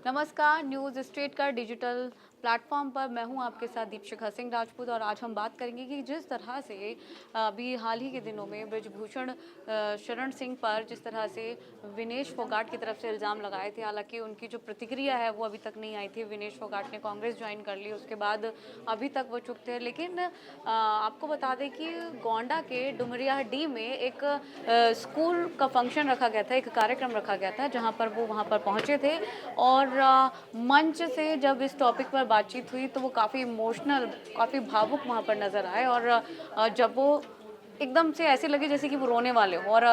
नमस्कार, news street का digital platform पर मैं हूं आपके साथ दीपशिखा सिंह राजपूत और आज हम बात करेंगे कि जिस तरह से अभी हाल ही के दिनों में ब्रजभूषण शरण सिंह पर जिस तरह से विनेश फोगाट की तरफ से इल्ज़ाम लगाए थे। हालांकि उनकी जो प्रतिक्रिया है वो अभी तक नहीं आई थी। विनेश फोगाट ने कांग्रेस ज्वाइन कर ली, उसके बाद अभी तक वो चुप थे। लेकिन आपको बता दें कि गोंडा के डुमरियाडीह में एक स्कूल का फंक्शन रखा गया था, एक कार्यक्रम रखा गया था जहाँ पर वो वहाँ पर पहुँचे थे और मंच से जब इस टॉपिक पर बातचीत हुई तो वो काफ़ी इमोशनल, काफ़ी भावुक वहाँ पर नज़र आए और जब वो एकदम से ऐसे लगे जैसे कि वो रोने वाले हो और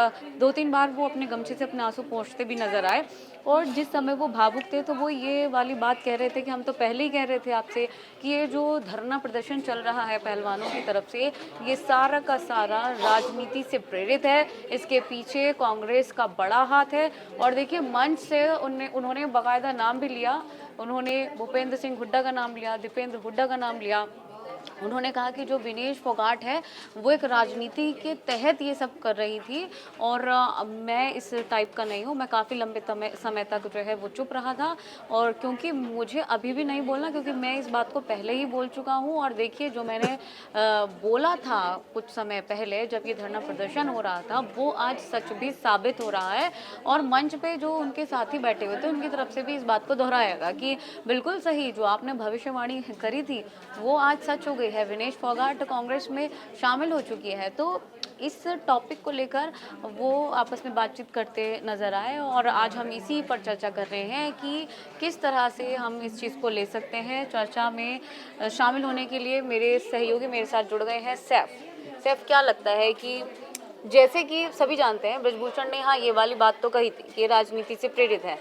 2-3 बार वो अपने गमछे से अपने आंसू पोंछते भी नज़र आए। और जिस समय वो भावुक थे तो वो ये वाली बात कह रहे थे कि हम तो पहले ही कह रहे थे आपसे कि ये जो धरना प्रदर्शन चल रहा है पहलवानों की तरफ से, ये सारा का सारा राजनीति से प्रेरित है। इसके पीछे कांग्रेस का बड़ा हाथ है। और देखिए, मंच से उन्होंने बाकायदा नाम भी लिया। उन्होंने भूपेंद्र सिंह हुड्डा का नाम लिया, दीपेंद्र हुड्डा का नाम लिया। उन्होंने कहा कि जो विनेश फोगाट है वो एक राजनीति के तहत ये सब कर रही थी और मैं इस टाइप का नहीं हूँ। मैं काफ़ी लंबे समय तक जो है वो चुप रहा था और क्योंकि मुझे अभी भी नहीं बोलना, क्योंकि मैं इस बात को पहले ही बोल चुका हूँ। और देखिए, जो मैंने बोला था कुछ समय पहले जब ये धरना प्रदर्शन हो रहा था वो आज सच भी साबित हो रहा है। और मंच पे जो उनके साथी बैठे हुए थे उनकी तरफ से भी इस बात को दोहराएगा कि बिल्कुल सही, जो आपने भविष्यवाणी करी थी वो आज सच हो गई है। विनेश फोगाट कांग्रेस में शामिल हो चुकी है। तो इस टॉपिक को लेकर वो आपस में बातचीत करते नजर आए और आज हम इसी पर चर्चा कर रहे हैं कि किस तरह से हम इस चीज़ को ले सकते हैं। चर्चा में शामिल होने के लिए मेरे सहयोगी मेरे साथ जुड़ गए हैं। सैफ, क्या लगता है कि जैसे कि सभी जानते हैं ब्रजभूषण ने हाँ ये वाली बात तो कही थी कि राजनीति से प्रेरित है,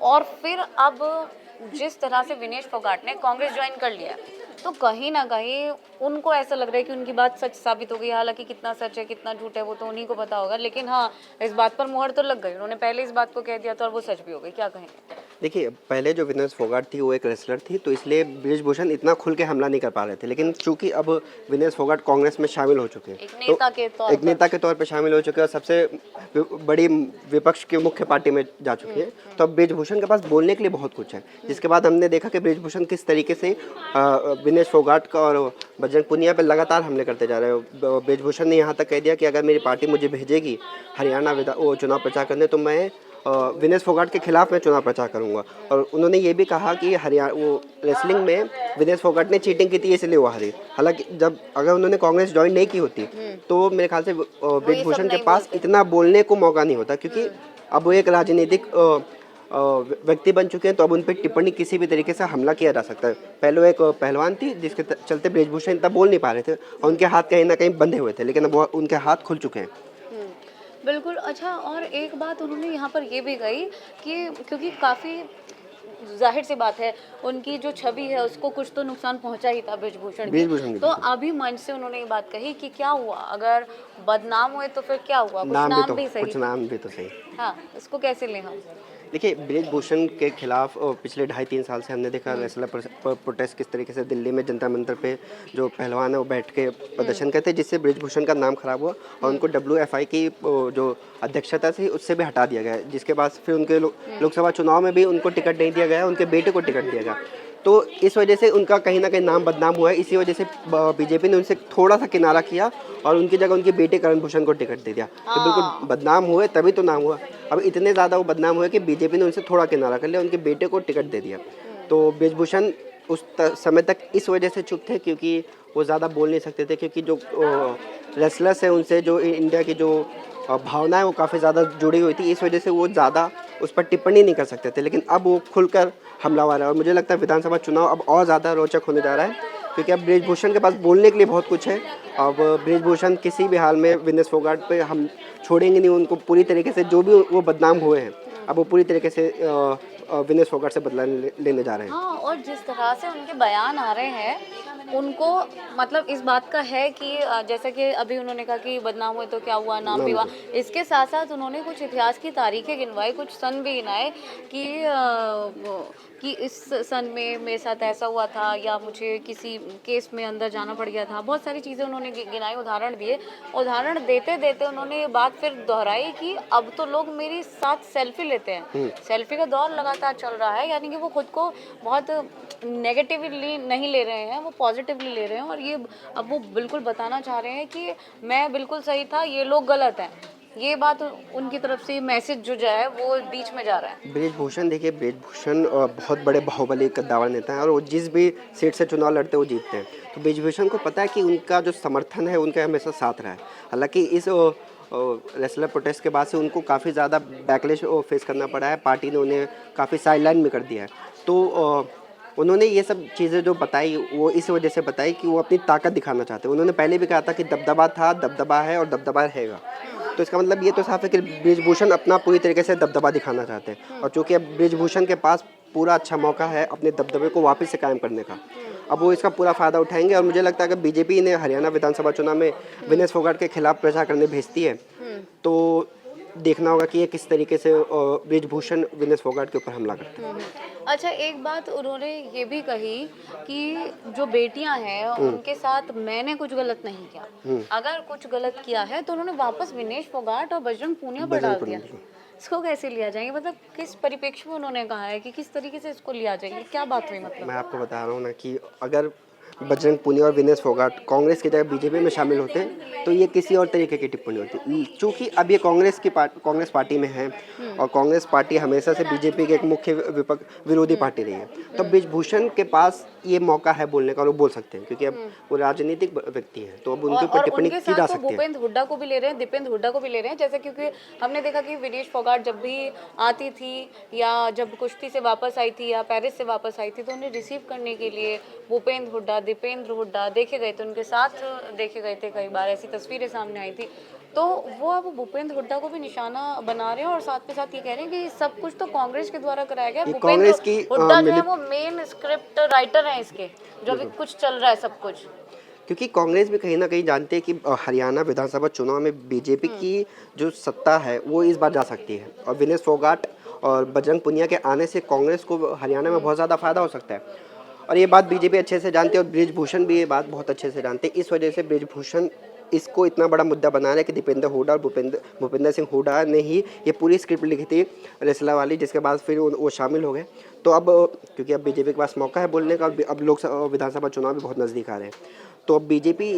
और फिर अब जिस तरह से विनेश फोगाट ने कांग्रेस ज्वाइन कर लिया है तो कहीं ना कहीं उनको ऐसा लग रहा है कि उनकी बात सच साबित हो गई। हालांकि कितना सच है कितना झूठ है वो तो उन्हीं को पता होगा, लेकिन हाँ, इस बात पर मुहर तो लग गई। उन्होंने पहले इस बात को कह दिया था और वो सच भी हो गई। क्या कहेंगे? देखिए, पहले जो विनेश फोगाट थी वो एक रेसलर थी, तो इसलिए ब्रिजभूषण इतना खुल के हमला नहीं कर पा रहे थे। लेकिन चूंकि अब विनेश फोगाट कांग्रेस में शामिल हो चुके हैं, एक नेता के तौर पर शामिल हो चुके हैं और सबसे बड़ी विपक्ष की मुख्य पार्टी में जा चुके हैं, तो अब ब्रिजभूषण के पास बोलने के लिए बहुत कुछ है। जिसके बाद हमने देखा कि ब्रिजभूषण किस तरीके से विनेश फोगाट का और बजरंग पुनिया पर लगातार हमले करते जा रहे हैं। ब्रिजभूषण ने यहाँ तक कह दिया कि अगर मेरी पार्टी मुझे भेजेगी हरियाणा वो चुनाव प्रचार करने तो मैं विनेश फोगाट के खिलाफ मैं चुनाव प्रचार करूंगा। और उन्होंने ये भी कहा कि हरियाणा वो रेसलिंग में विनेश फोगाट ने चीटिंग की थी इसलिए वो हारी। हालांकि जब अगर उन्होंने कांग्रेस ज्वाइन नहीं की होती तो मेरे ख्याल से ब्रिजभूषण के पास इतना बोलने को मौका नहीं होता, क्योंकि अब वो एक राजनीतिक व्यक्ति बन चुके हैं, तो अब उन पर टिप्पणी किसी भी तरीके से हमला किया जा सकता है। पहले वो एक पहलवान थी जिसके चलते ब्रिजभूषण इतना बोल नहीं पा रहे थे और उनके हाथ कहीं ना कहीं बंधे हुए थे, लेकिन अब उनके हाथ खुल चुके हैं। बिल्कुल। अच्छा, और एक बात उन्होंने यहाँ पर ये भी कही कि क्योंकि काफ़ी जाहिर सी बात है उनकी जो छवि है उसको कुछ तो नुकसान पहुंचा ही था ब्रजभूषण की। तो अभी मंच से उन्होंने ये बात कही कि क्या हुआ अगर बदनाम हुए तो फिर क्या हुआ, कुछ नाम भी सही, कुछ नाम भी तो सही। हाँ, इसको कैसे लें हम? देखिए, ब्रिजभूषण के खिलाफ पिछले 2.5-3 साल से हमने देखा रेसलर प्रोटेस्ट किस तरीके से दिल्ली में जनता मंदिर पे जो पहलवान है वो बैठ के प्रदर्शन करते, जिससे ब्रिजभूषण का नाम खराब हुआ और उनको WFI की जो अध्यक्षता थी उससे भी हटा दिया गया, जिसके बाद फिर उनके लोकसभा चुनाव में भी उनको टिकट नहीं दिया गया, उनके बेटे को टिकट दिया गया। तो इस वजह से उनका कहीं ना कहीं नाम बदनाम हुआ है। इसी वजह से बीजेपी ने उनसे थोड़ा सा किनारा किया और उनकी जगह उनके बेटे करण भूषण को टिकट दे दिया। तो बिल्कुल बदनाम हुए तभी तो नाम हुआ। अब इतने ज़्यादा वो बदनाम हुए कि बीजेपी ने उनसे थोड़ा किनारा कर लिया, उनके बेटे को टिकट दे दिया। तो ब्रिजभूषण उस समय तक इस वजह से चुप थे क्योंकि वो ज़्यादा बोल नहीं सकते थे, क्योंकि जो रेसलर्स हैं उनसे जो इंडिया की जो भावना है वो काफ़ी ज़्यादा जुड़ी हुई थी, इस वजह से वो ज़्यादा उस पर टिप्पणी नहीं कर सकते थे। लेकिन अब वो खुलकर हमलावर है और मुझे लगता है विधानसभा चुनाव अब और ज़्यादा रोचक होने जा रहा है, क्योंकि अब ब्रिजभूषण के पास बोलने के लिए बहुत कुछ है। अब ब्रिजभूषण किसी भी हाल में विनेश फोगाट पे हम छोड़ेंगे नहीं, उनको पूरी तरीके से जो भी वो बदनाम हुए हैं अब वो पूरी तरीके से विनेश फोगाट से बदला लेने जा रहे हैं। हाँ, और जिस तरह से उनके बयान आ रहे हैं उनको मतलब इस बात का है कि जैसा कि अभी उन्होंने कहा कि बदनाम हुए तो क्या हुआ, नाम भी नाम हुआ। तो इसके साथ साथ उन्होंने कुछ इतिहास की तारीखें गिनवाई, कुछ सन भी गिनाए कि कि इस सन में मेरे साथ ऐसा हुआ था, या मुझे किसी केस में अंदर जाना पड़ गया था। बहुत सारी चीज़ें उन्होंने गिनाई, उदाहरण दिए। उदाहरण देते देते उन्होंने ये बात फिर दोहराई कि अब तो लोग मेरे साथ सेल्फी लेते हैं। सेल्फी का दौर लगातार चल रहा है, यानी कि वो खुद को बहुत नेगेटिवली नहीं ले रहे हैं, वो पॉजिटिवली ले रहे हैं। और ये अब वो बिल्कुल बताना चाह रहे हैं कि मैं बिल्कुल सही था, ये लोग गलत हैं। ये बात उनकी तरफ से मैसेज जो जाए वो बीच में जा रहा है। ब्रिजभूषण, देखिए ब्रिजभूषण बहुत बड़े बाहुबली कद्दावर नेता हैं और वो जिस भी सीट से चुनाव लड़ते हैं वो जीतते हैं। तो ब्रिजभूषण को पता है कि उनका जो समर्थन है उनका हमेशा साथ रहा है। हालांकि इस रेसलर प्रोटेस्ट के बाद से उनको काफ़ी ज़्यादा बैकलैश फेस करना पड़ा है। पार्टी ने उन्हें काफ़ी साइडलाइन भी कर दिया है। तो उन्होंने ये सब चीज़ें जो बताई वो इस वजह से बताई कि वो अपनी ताकत दिखाना चाहते हैं। उन्होंने पहले भी कहा था कि दबदबा था, दबदबा है और दबदबा रहेगा। तो इसका मतलब ये तो साफ है कि ब्रिजभूषण अपना पूरी तरीके से दबदबा दिखाना चाहते हैं। और चूंकि अब ब्रिजभूषण के पास पूरा अच्छा मौका है अपने दबदबे को वापस से कायम करने का, अब वो इसका पूरा फ़ायदा उठाएंगे। और मुझे लगता है कि बीजेपी ने हरियाणा विधानसभा चुनाव में विनेश फोगाट के खिलाफ प्रचार करने भेजती है तो देखना होगा कि ये किस तरीके से ब्रिजभूषण विनेश फोगाट के ऊपर हमला करते हैं। अच्छा, एक बात उन्होंने ये भी कही कि जो बेटियां हैं उनके साथ मैंने कुछ गलत नहीं किया। अगर कुछ गलत किया है तो उन्होंने वापस विनेश फोगाट और बजरंग पूनिया पर बजरंग डाल दिया। पुनिया। इसको कैसे लिया जाएगा, मतलब किस परिप्रेक्ष्य में उन्होंने कहा है कि किस तरीके से इसको लिया जाएगा, क्या बात हुई मतलब? मैं आपको बता रहा हूँ ना कि अगर बजरंग पुनिया और विनेश फोगाट कांग्रेस की जगह बीजेपी में शामिल होते तो ये किसी और तरीके की टिप्पणी होती। चूंकि अब ये कांग्रेस पार्टी में है और कांग्रेस पार्टी हमेशा से बीजेपी के एक मुख्य विरोधी पार्टी रही है। तो ब्रिजभूषण के पास ये मौका है बोलने का और वो बोल सकते हैं क्योंकि अब वो राजनीतिक व्यक्ति है तो अब उनके ऊपर और टिप्पणी उनके की साथ जा तो सकती है। भूपेंद्र हुड्डा को भी ले रहे हैं, दीपेंद्र हुड्डा को भी ले रहे हैं। जैसे क्योंकि हमने देखा कि विनेश फोगाट जब भी आती थी या जब कुश्ती से वापस आई थी या पेरिस से वापस आई थी तो उन्हें रिसीव करने के लिए भूपेंद्र हुड्डा, दीपेंद्र हुड्डा देखे गए थे, उनके साथ देखे गए थे। कई बार ऐसी तस्वीरें सामने आई थी। तो वो अब भूपेंद्र हुड्डा को भी निशाना बना रहे हैं और साथ के साथ ये कह रहे हैं कि सब कुछ तो कांग्रेस के द्वारा कराया गया है। ये भूपेंद्र कांग्रेस की हुड्डा जो है मिली वो मेन स्क्रिप्ट राइटर हैं इसके, जो अभी कुछ चल रहा है सब कुछ। क्योंकि कांग्रेस भी कहीं ना कहीं जानती है कि हरियाणा विधानसभा चुनाव में बीजेपी की जो सत्ता है वो इस बार जा सकती है और विनेश फोगाट और बजरंग पुनिया के आने से कांग्रेस को हरियाणा में बहुत ज़्यादा फायदा हो सकता है। और ये बात बीजेपी अच्छे से जानती है और ब्रिजभूषण भी ये बात बहुत अच्छे से जानते हैं। इस वजह से ब्रिजभूषण इसको इतना बड़ा मुद्दा बना रहे हैं कि दीपेंद्र हुड्डा और भूपेंद्र सिंह हुड्डा ने ही ये पूरी स्क्रिप्ट लिखी थी रेसला वाली, जिसके बाद फिर वो शामिल हो गए। तो अब क्योंकि अब बीजेपी के पास मौका है बोलने का, अब लोकसभा विधानसभा चुनाव भी बहुत नज़दीक आ रहे हैं तो अब बीजेपी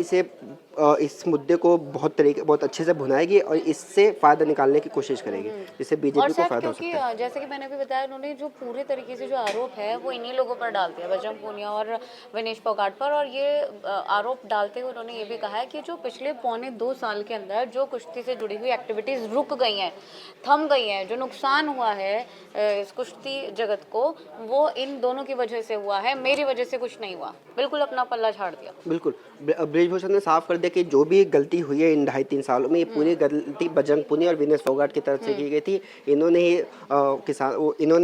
इस मुद्दे को बहुत अच्छे से भुनाएगी और इससे फ़ायदा निकालने की कोशिश करेगी जिससे और बीजेपी को शायद फ़ायदा हो क्योंकि सकता है। जैसे कि मैंने भी बताया, उन्होंने जो पूरे तरीके से जो आरोप है वो इन्हीं लोगों पर डाल दिया, बजरंग पूनिया और विनेश फोगाट पर। और ये आरोप डालते हुए उन्होंने ये भी कहा है कि जो पिछले 2.25 साल के अंदर जो कुश्ती से जुड़ी हुई एक्टिविटीज़ रुक गई हैं, थम गई हैं, जो नुकसान हुआ है इस कुश्ती जगत को, वो इन दोनों की वजह से हुआ है, मेरी वजह से कुछ नहीं हुआ। बिल्कुल अपना पल्ला झाड़ दिया। बिल्कुल, ब्रिजभूषण ने साफ कर दिया कि जो भी गलती हुई है इन 2.5-3 सालों में ये पूरी गलती बजरंग पुनिया और विनेश फोगाट की तरफ से की गई थी। इन्होंने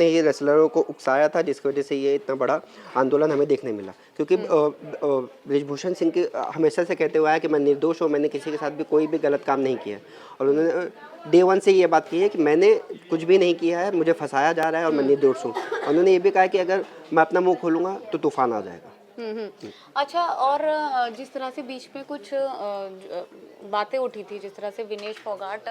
ही रेसलरों को उकसाया था जिसकी वजह से ये इतना बड़ा आंदोलन हमें देखने मिला। क्योंकि ब्रिजभूषण सिंह के हमेशा से कहते हुए आया कि मैं निर्दोष हूँ, मैंने किसी के साथ भी कोई भी गलत काम नहीं किया। और उन्होंने डे वन से ये बात की है कि मैंने कुछ भी नहीं किया है, मुझे फंसाया जा रहा है और मैं निर्दोष हूँ। उन्होंने ये भी कहा कि अगर मैं अपना मुंह खोलूँगा तो तूफान आ जाएगा। अच्छा, और जिस तरह से बीच में कुछ बातें उठी थी, जिस तरह से विनेश फोगाट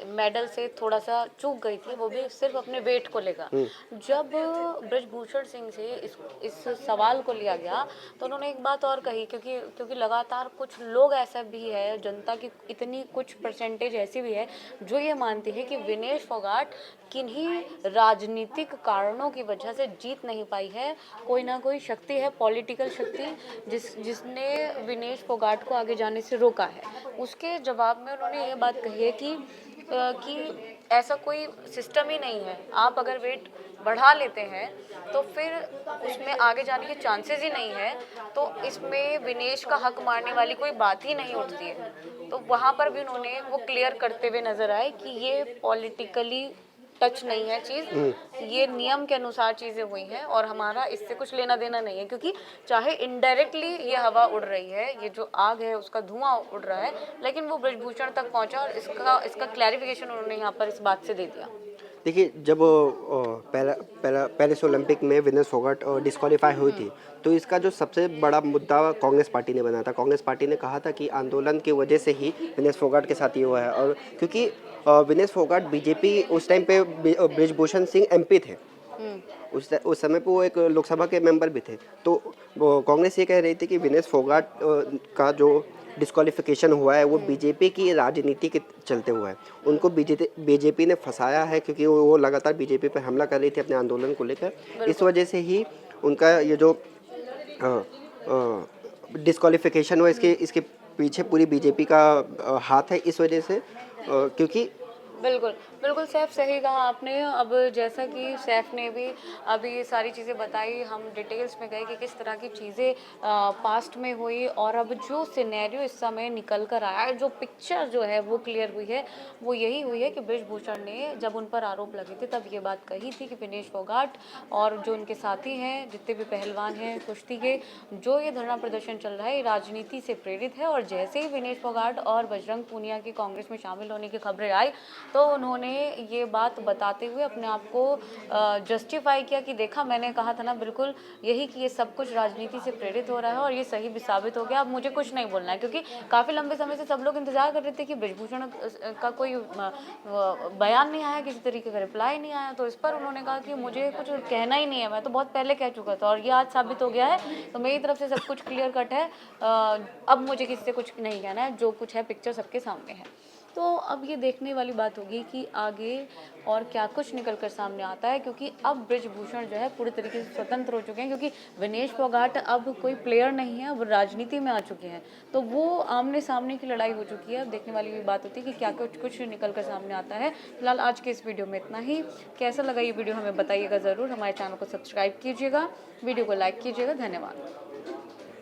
मेडल से थोड़ा सा चूक गई थी, वो भी सिर्फ अपने वेट को लेकर। जब ब्रजभूषण सिंह से इस सवाल को लिया गया तो उन्होंने एक बात और कही, क्योंकि लगातार कुछ लोग ऐसा भी है, जनता की इतनी कुछ परसेंटेज ऐसी भी है जो ये मानती है कि विनेश फोगाट किन्हीं राजनीतिक कारणों की वजह से जीत नहीं पाई है। कोई ना कोई शक्ति है, पॉलिटिकल शक्ति, जिसने विनेश फोगाट को आगे जाने से रोका है। उसके जवाब में उन्होंने ये बात कही है कि ऐसा कोई सिस्टम ही नहीं है। आप अगर वेट बढ़ा लेते हैं तो फिर उसमें आगे जाने के चांसेस ही नहीं है, तो इसमें विनेश का हक मारने वाली कोई बात ही नहीं उठती है। तो वहाँ पर भी उन्होंने वो क्लियर करते हुए नजर आए कि ये पॉलिटिकली टच नहीं है चीज़, ये नियम के अनुसार चीज़ें हुई हैं और हमारा इससे कुछ लेना देना नहीं है, क्योंकि चाहे इनडायरेक्टली ये हवा उड़ रही है, ये जो आग है उसका धुआं उड़ रहा है, लेकिन वो ब्रजभूषण तक पहुंचा और इसका क्लैरिफिकेशन उन्होंने यहाँ पर इस बात से दे दिया। देखिए, जब पेरिस ओलंपिक में विनेश फोगाट डिस्क्वालीफाई हुई थी, तो इसका जो सबसे बड़ा मुद्दा कांग्रेस पार्टी ने बनाया था। कांग्रेस पार्टी ने कहा था कि आंदोलन की वजह से ही विनेश फोगाट के साथ ये हुआ है, और क्योंकि विनेश फोगाट बीजेपी उस टाइम पे ब्रिजभूषण सिंह एमपी थे, उस समय पे वो एक लोकसभा के मेंबर भी थे। तो वो कांग्रेस ये कह रही थी कि विनेश फोगाट का जो डिस्क्वालिफिकेशन हुआ है वो बीजेपी की राजनीति के चलते हुआ है। उनको बीजेपी ने फंसाया है, क्योंकि वो लगातार बीजेपी पर हमला कर रही थी अपने आंदोलन को लेकर। इस वजह से ही उनका ये जो डिस्क्वालिफिकेशन हुआ, इसके पीछे पूरी बीजेपी का हाथ है। इस वजह से क्योंकि बिल्कुल, बिल्कुल सैफ, सही कहा आपने। अब जैसा कि सैफ ने भी अभी ये सारी चीज़ें बताई, हम डिटेल्स में गए कि किस तरह की चीज़ें पास्ट में हुई और अब जो सिनेरियो इस समय निकल कर आया है, जो पिक्चर जो है वो क्लियर हुई है, वो यही हुई है कि ब्रिजभूषण ने जब उन पर आरोप लगे थे तब ये बात कही थी कि विनेश फोगाट और जो उनके साथी हैं, जितने भी पहलवान हैं कुश्ती के, जो ये धरना प्रदर्शन चल रहा है, ये राजनीति से प्रेरित है। और जैसे ही विनेश फोगाट और बजरंग पूनिया की कांग्रेस में शामिल होने की खबरें आई, तो उन्होंने ये बात बताते हुए अपने आप को जस्टिफाई किया कि देखा, मैंने कहा था ना, बिल्कुल यही कि ये सब कुछ राजनीति से प्रेरित हो रहा है और ये सही भी साबित हो गया। अब मुझे कुछ नहीं बोलना है, क्योंकि काफ़ी लंबे समय से सब लोग इंतजार कर रहे थे कि ब्रिजभूषण का कोई बयान नहीं आया, किसी तरीके का रिप्लाई नहीं आया। तो इस पर उन्होंने कहा कि मुझे कुछ कहना ही नहीं है, मैं तो बहुत पहले कह चुका था और ये आज साबित हो गया है, तो मेरी तरफ से सब कुछ क्लियर कट है। अब मुझे किसी से कुछ नहीं कहना है, जो कुछ है पिक्चर सबके सामने है। तो अब ये देखने वाली बात होगी कि आगे और क्या कुछ निकल कर सामने आता है, क्योंकि अब ब्रिजभूषण जो है पूरी तरीके से स्वतंत्र हो चुके हैं, क्योंकि विनेश फोगाट अब कोई प्लेयर नहीं है, अब राजनीति में आ चुके हैं। तो वो आमने सामने की लड़ाई हो चुकी है। अब देखने वाली बात होती है कि क्या कुछ निकल कर सामने आता है। फिलहाल आज के इस वीडियो में इतना ही। कैसा लगा ये वीडियो हमें बताइएगा ज़रूर। हमारे चैनल को सब्सक्राइब कीजिएगा, वीडियो को लाइक कीजिएगा। धन्यवाद।